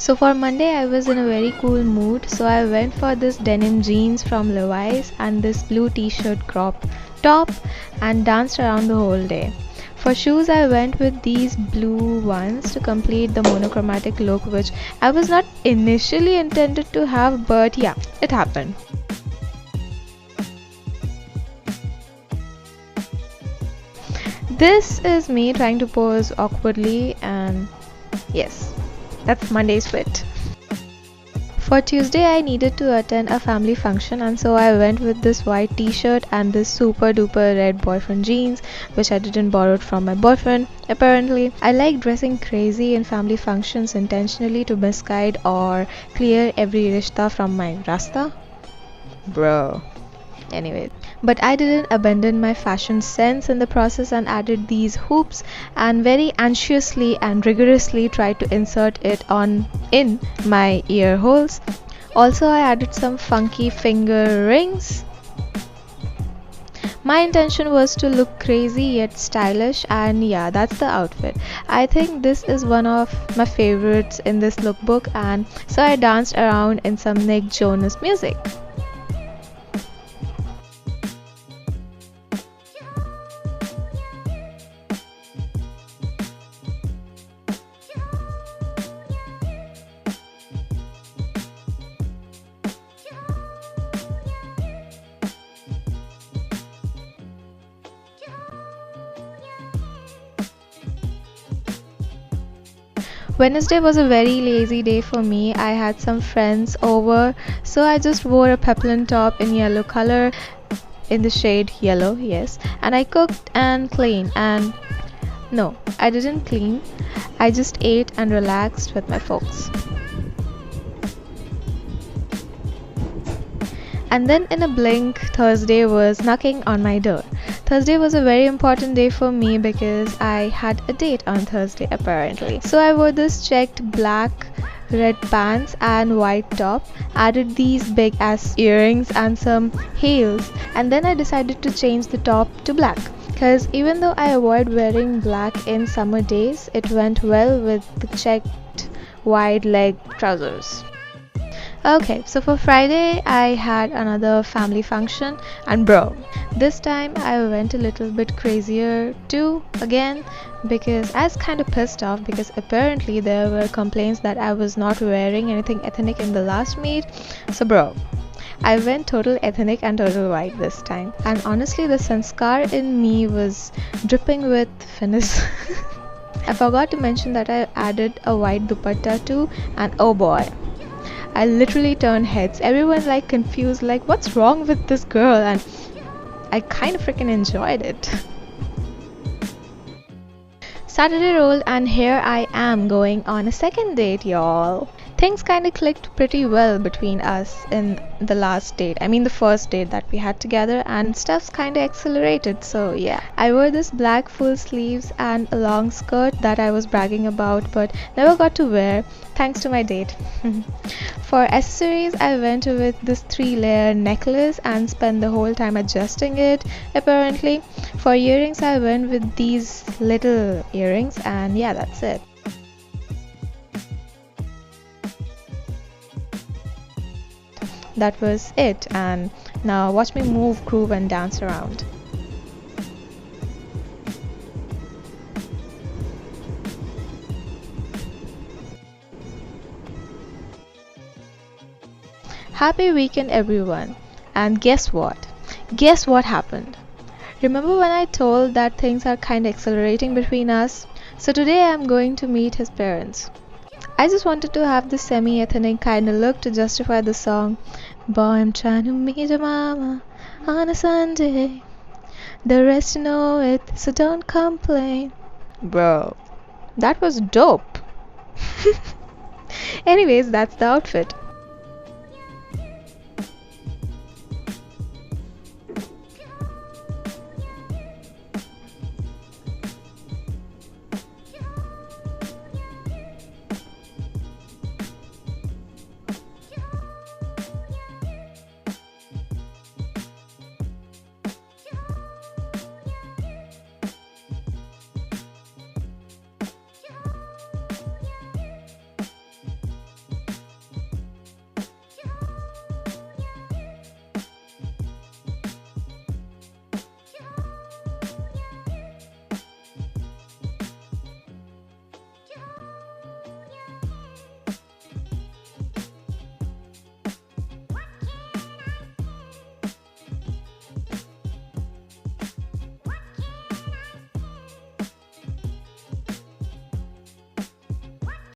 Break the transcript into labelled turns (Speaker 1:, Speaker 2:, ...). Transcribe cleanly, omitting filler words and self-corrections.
Speaker 1: So for Monday, I was in a very cool mood, so I went for this denim jeans from Levi's and this blue t-shirt crop top and danced around the whole day. For shoes, I went with these blue ones to complete the monochromatic look, which I was not initially intended to have, but yeah, it happened. This is me trying to pose awkwardly, and yes, that's Monday's fit. For Tuesday, I needed to attend a family function, and so I went with this white t-shirt and this super duper red boyfriend jeans, which I didn't borrow from my boyfriend. Apparently, I like dressing crazy in family functions intentionally to misguide or clear every rishta from my rasta. Bro. Anyway, but I didn't abandon my fashion sense in the process and added these hoops and very anxiously and rigorously tried to insert it on in my ear holes. Also, I added some funky finger rings. My intention was to look crazy yet stylish, and yeah, that's the outfit. I think this is one of my favorites in this lookbook, and so I danced around in some Nick Jonas music. Wednesday was a very lazy day for me. I had some friends over, so I just wore a peplum top in yellow color, in the shade yellow, yes. And I cooked and cleaned. And no, I didn't clean. I just ate and relaxed with my folks. And then in a blink, Thursday was knocking on my door. Thursday was a very important day for me because I had a date on Thursday apparently. So I wore this checked black red pants and white top, added these big ass earrings and some heels, and then I decided to change the top to black. Cause even though I avoid wearing black in summer days, it went well with the checked wide leg trousers. Okay, so for Friday, I had another family function, and bro, this time I went a little bit crazier too, again, because I was kind of pissed off because apparently there were complaints that I was not wearing anything ethnic in the last meet. So, bro, I went total ethnic and total white this time, and honestly, the sanskar in me was dripping with finesse. I forgot to mention that I added a white dupatta too, and oh boy. I literally turned heads. Everyone like confused, like what's wrong with this girl? And I kind of freaking enjoyed it. Saturday rolled and here I am going on a second date, y'all. Things kind of clicked pretty well between us in the last date. I mean the first date that we had together, and stuff's kind of accelerated. So yeah, I wore this black full sleeves and a long skirt that I was bragging about but never got to wear thanks to my date. For accessories, I went with this 3-layer necklace and spent the whole time adjusting it apparently. For earrings, I went with these little earrings, and yeah, that's it. That was it, and now watch me move, groove and dance around. Happy weekend everyone. And guess what? Guess what happened? Remember when I told that things are kinda accelerating between us? So today I'm going to meet his parents. I just wanted to have this semi-ethnic kind of look to justify the song. Boy, I'm trying to meet your mama on a Sunday. The rest you know it, so don't complain. Bro, that was dope. Anyways, that's the outfit.